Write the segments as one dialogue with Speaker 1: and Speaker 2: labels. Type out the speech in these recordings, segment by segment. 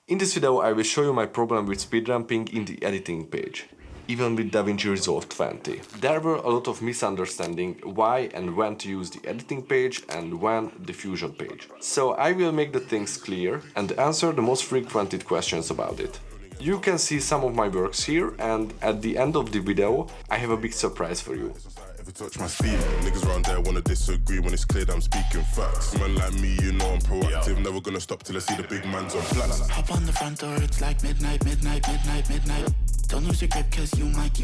Speaker 1: In this video I will show you my problem with speed ramping in the editing page, even with DaVinci Resolve 20. There were a lot of misunderstanding why and when to use the editing page and when the Fusion page. So I will make the things clear and answer the most frequented questions about it. You can see some of my works here, and at the end of the video I have a big surprise for you.
Speaker 2: Touch my Steve, niggas around there wanna disagree when it's clear that I'm speaking facts. Man like me, you know I'm proactive, never gonna stop till I see the big man's on flats.
Speaker 3: Hop on the front door, it's like midnight. Don't lose your grip, cause you might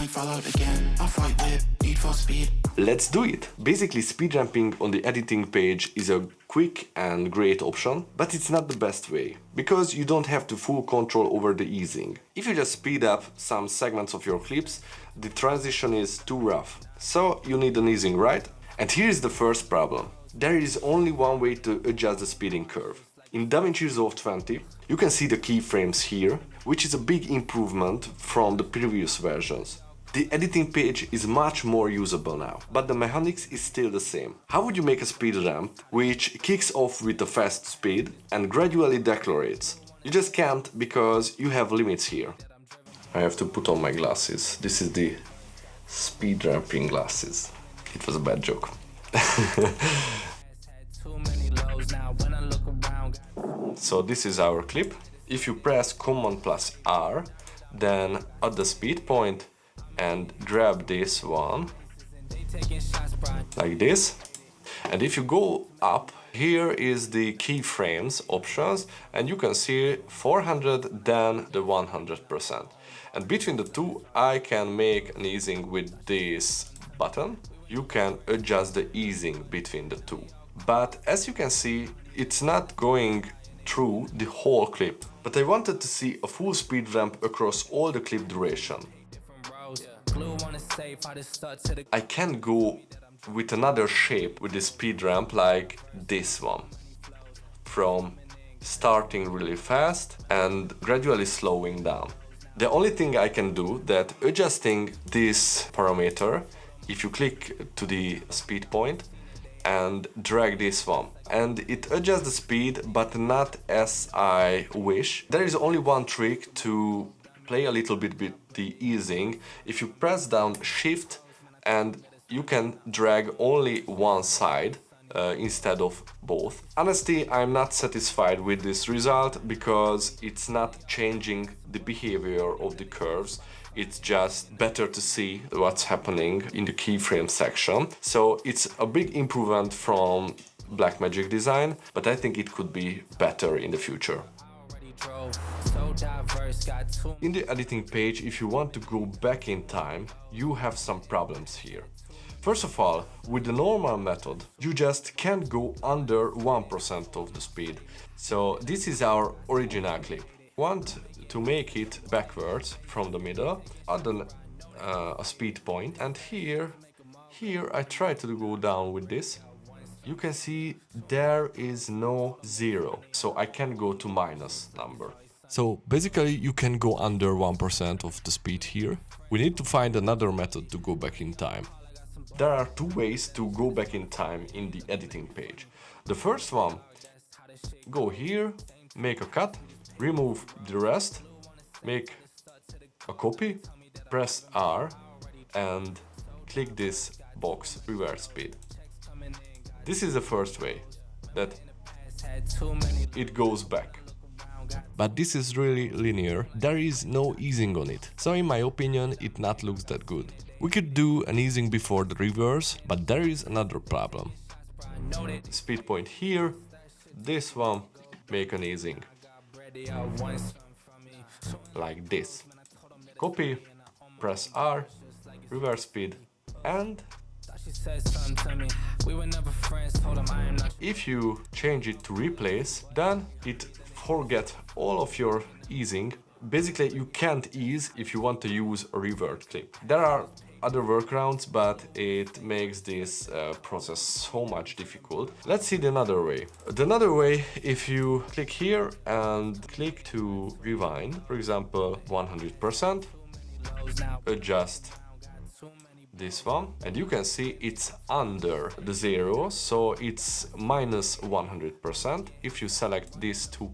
Speaker 3: fall out again. Off-white whip, need for speed.
Speaker 1: Let's do it! Basically, speed ramping on the editing page is a quick and great option, but it's not the best way, because you don't have the full control over the easing. If you just speed up some segments of your clips, the transition is too rough. So you need an easing, right? And here is the first problem. There is only one way to adjust the speeding curve. In DaVinci Resolve 20, you can see the keyframes here, which is a big improvement from the previous versions. The editing page is much more usable now, but the mechanics is still the same. How would you make a speed ramp which kicks off with a fast speed and gradually decelerates? You just can't, because you have limits here. I have to put on my glasses. This is the speed ramping glasses. It was a bad joke. So this is our clip. If you press Command plus R, then at the speed point and grab this one, like this. And if you go up, here is the keyframes options, and you can see 400, then the 100%. And between the two, I can make an easing with this button. You can adjust the easing between the two. But as you can see, it's not going through the whole clip. But I wanted to see a full speed ramp across all the clip duration. I can go with another shape with the speed ramp, like this one, from starting really fast and gradually slowing down. The only thing I can do that adjusting this parameter, if you click to the speed point and drag this one, and it adjusts the speed but not as I wish. There is only one trick to play a little bit with the easing. If you press down Shift, and you can drag only one side instead of both. Honestly, I'm not satisfied with this result, because it's not changing the behavior of the curves. It's just better to see what's happening in the keyframe section. So it's a big improvement from Blackmagic design, but I think it could be better in the future. In the editing page, if you want to go back in time, you have some problems here. First of all, with the normal method, you just can't go under 1% of the speed. So this is our original clip. Want to make it backwards from the middle, add a speed point, and here I try to go down with this. You can see there is no zero, so I can go to minus number. So basically you can go under 1% of the speed here. We need to find another method to go back in time. There are two ways to go back in time in the editing page. The first one, go here, make a cut, remove the rest, make a copy, press R and click this box, reverse speed. This is the first way, that it goes back. But this is really linear, there is no easing on it, so in my opinion it not looks that good. We could do an easing before the reverse, but there is another problem. Speed point here, this one, make an easing. Like this. Copy, press R, reverse speed, and if you change it to replace, then it forget all of your easing. Basically, you can't ease if you want to use a revert clip. There are other workarounds, but it makes this process so much difficult. Let's see the another way. The another way, if you click here and click to rewind, for example 100%, adjust this one, and you can see it's under the zero, so it's minus 100%. If you select these two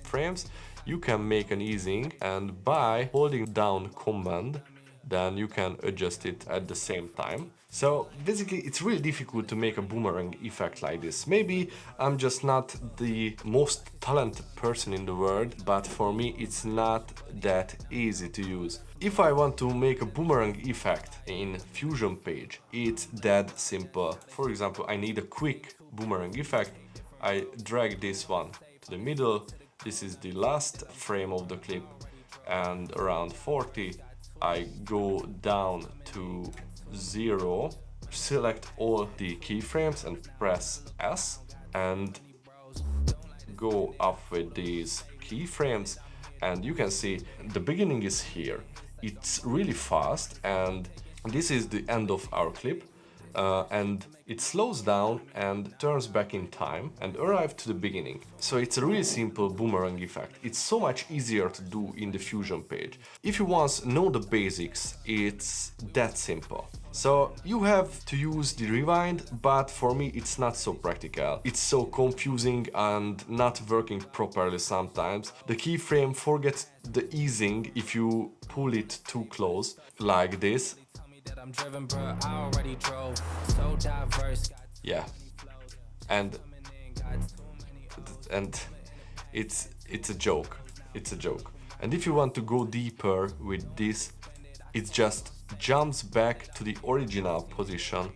Speaker 1: frames, you can make an easing, and by holding down command, then you can adjust it at the same time. So basically it's really difficult to make a boomerang effect like this. Maybe I'm just not the most talented person in the world, but for me it's not that easy to use. If I want to make a boomerang effect in Fusion page, it's that simple. For example, I need a quick boomerang effect. I drag this one to the middle. This is the last frame of the clip, and around 40 I go down to 0, select all the keyframes and press S, and go up with these keyframes, and you can see the beginning is here. It's really fast, and this is the end of our clip. And it slows down and turns back in time and arrives to the beginning. So it's a really simple boomerang effect. It's so much easier to do in the Fusion page. If you once know the basics, it's that simple. So you have to use the rewind, but for me it's not so practical. It's so confusing and not working properly sometimes. The keyframe forgets the easing if you pull it too close, like this.
Speaker 4: I'm driven, bro. I already drove. So diverse.
Speaker 1: Yeah, and it's a joke. It's a joke. And if you want to go deeper with this, it just jumps back to the original position.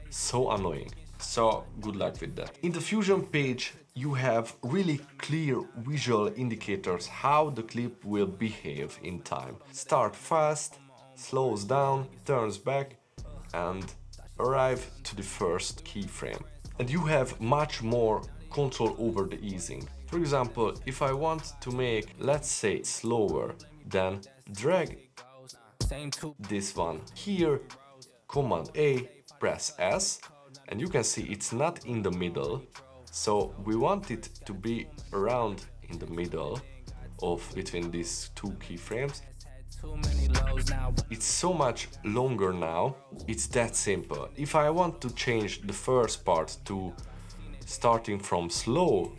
Speaker 1: So annoying. So good luck with that. In the Fusion page, you have really clear visual indicators how the clip will behave in time. Start fast, slows down, turns back, and arrive to the first keyframe. And you have much more control over the easing. For example, if I want to make, let's say, slower, then drag this one here, Command A, press S, and you can see it's not in the middle. So we want it to be around in the middle of between these two keyframes. It's so much longer now. It's that simple. If I want to change the first part to starting from slow,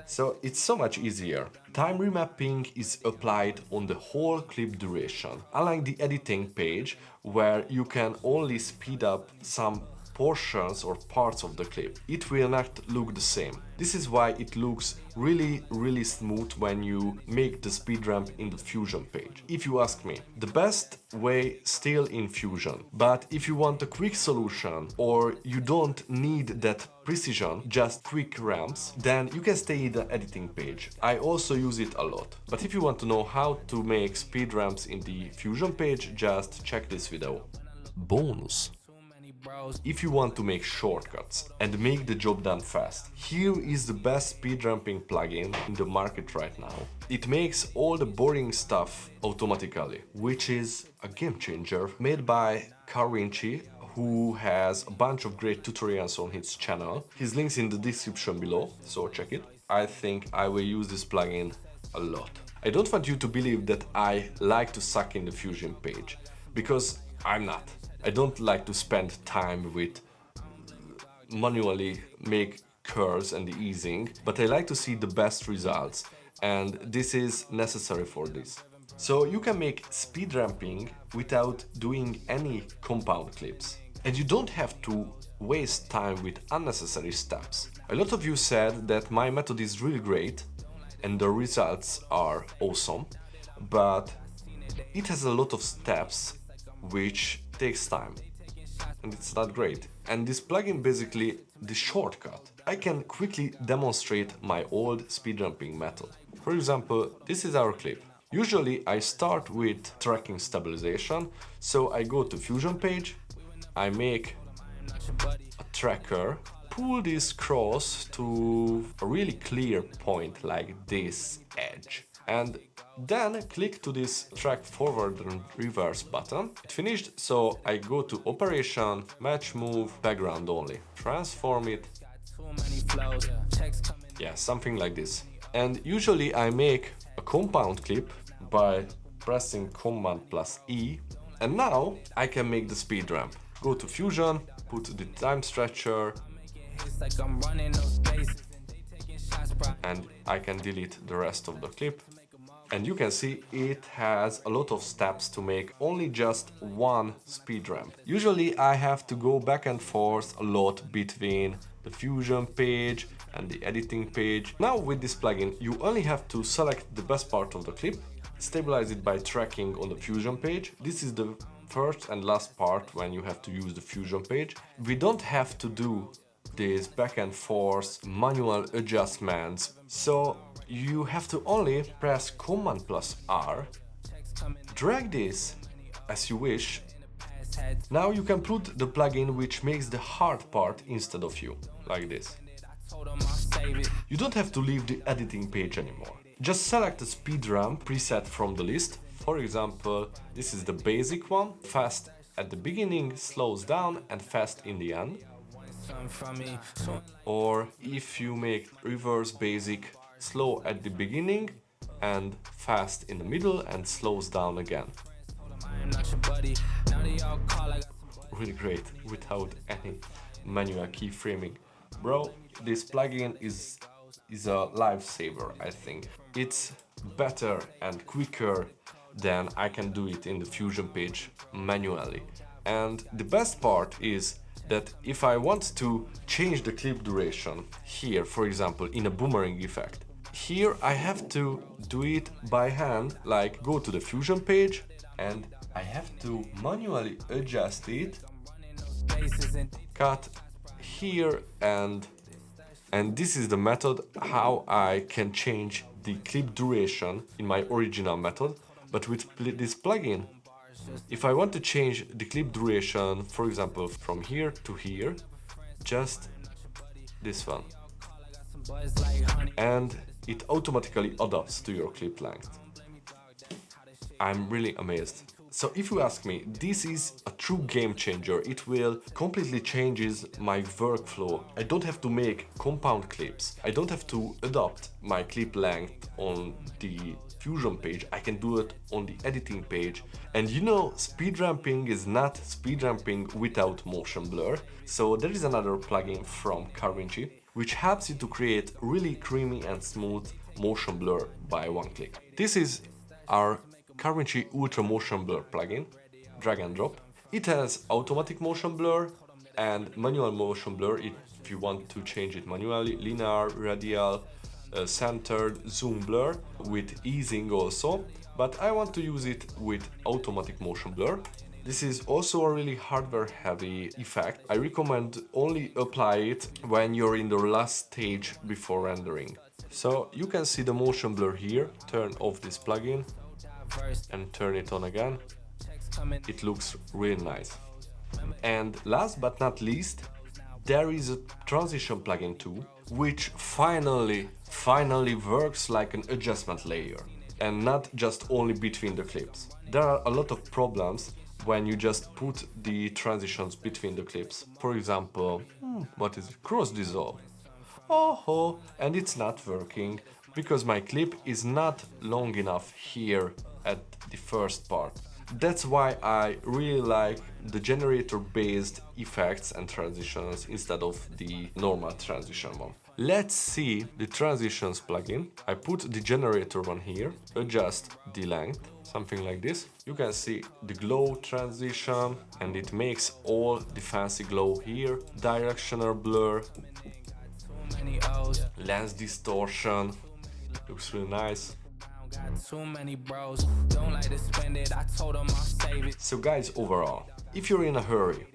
Speaker 1: so it's so much easier. Time remapping is applied on the whole clip duration, unlike the editing page where you can only speed up some portions or parts of the clip. It will not look the same. This is why it looks really smooth when you make the speed ramp in the Fusion page. If you ask me, the best way still in Fusion, but if you want a quick solution or you don't need that precision, just quick ramps, then you can stay in the editing page. I also use it a lot. But if you want to know how to make speed ramps in the Fusion page, just check this video. Bonus. If you want to make shortcuts and make the job done fast, here is the best speed ramping plugin in the market right now. It makes all the boring stuff automatically, which is a game changer, made by Carvinci, who has a bunch of great tutorials on his channel. His link's in the description below, so check it. I think I will use this plugin a lot. I don't want you to believe that I like to suck in the Fusion page, because I'm not. I don't like to spend time with manually make curves and the easing, but I like to see the best results, and this is necessary for this. So you can make speed ramping without doing any compound clips, and you don't have to waste time with unnecessary steps. A lot of you said that my method is really great and the results are awesome, but it has a lot of steps which takes time and it's not great. And this plugin basically the shortcut. I can quickly demonstrate my old speed ramping method. For example, this is our clip. Usually I start with tracking stabilization, so I go to Fusion page, I make a tracker, pull this cross to a really clear point like this edge, and then click to this track forward and reverse button. It finished, so I go to operation, match move, background only, transform it, yeah, something like this. And usually I make a compound clip by pressing Command plus E, and now I can make the speed ramp. Go to Fusion, put the time stretcher,
Speaker 4: It's like I'm running those bases and they taking shots.
Speaker 1: and I can delete the rest of the clip. And you can see it has a lot of steps to make only just one speed ramp. Usually I have to go back and forth a lot between the Fusion page and the editing page. Now with this plugin you only have to select the best part of the clip, stabilize it by tracking on the Fusion page. This is the first and last part when you have to use the Fusion page. We don't have to do this back and forth manual adjustments, so you have to only press Command plus R, drag this as you wish. Now you can put the plugin which makes the hard part instead of you, like this. You don't have to leave the editing page anymore. Just select a speed ramp preset from the list. For example, this is the basic one, fast at the beginning, slows down and fast in the end. Or if you make reverse basic, slow at the beginning and fast in the middle and slows down again. Really great without any manual keyframing. Bro, this plugin is a lifesaver, I think. It's better and quicker than I can do it in the Fusion page manually. And the best part is that if I want to change the clip duration here, for example, in a boomerang effect, here I have to do it by hand, like go to the Fusion page and I have to manually adjust it, cut here, and this is the method how I can change the clip duration in my original method. But with this plugin, if I want to change the clip duration, for example, from here to here, just this one, and it automatically adapts to your clip length. I'm really amazed. So if you ask me, this is a true game changer. It will completely changes my workflow. I don't have to make compound clips. I don't have to adapt my clip length on the Fusion page. I can do it on the editing page. And you know, speed ramping is not speed ramping without motion blur. So there is another plugin from DaVinci which helps you to create really creamy and smooth motion blur by one click. This is our DaVinci Ultra Motion Blur plugin, drag and drop. It has automatic motion blur and manual motion blur if you want to change it manually, linear, radial, centered, zoom blur with easing also, but I want to use it with automatic motion blur. This is also a really hardware heavy effect. I recommend only apply it when you're in the last stage before rendering. So you can see the motion blur here. Turn off this plugin and turn it on again. It looks really nice. And last but not least, there is a transition plugin too, which finally works like an adjustment layer and not just only between the clips. There are a lot of problems when you just put the transitions between the clips. For example, what is it? Cross dissolve. Oh, and it's not working because my clip is not long enough here at the first part. That's why I really like the generator-based effects and transitions instead of the normal transition one. Let's see the transitions plugin. I put the generator one here, adjust the length, something like this. You can see the glow transition and it makes all the fancy glow here. Directional blur, lens distortion, looks really nice. So guys, overall, if you're in a hurry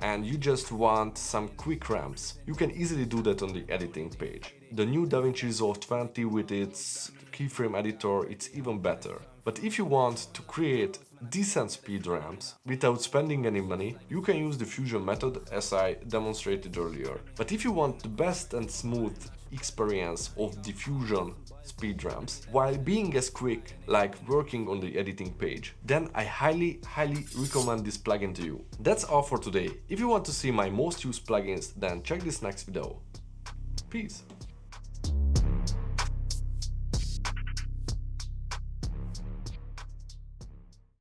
Speaker 1: and you just want some quick ramps, you can easily do that on the editing page. The new DaVinci Resolve 20 with its keyframe editor, it's even better. But if you want to create decent speed ramps without spending any money, you can use the Fusion method as I demonstrated earlier. But if you want the best and smooth experience of the Fusion speed ramps while being as quick like working on the editing page, then I highly recommend this plugin to you. That's all for today. If you want to see my most used plugins, then check this next video. Peace!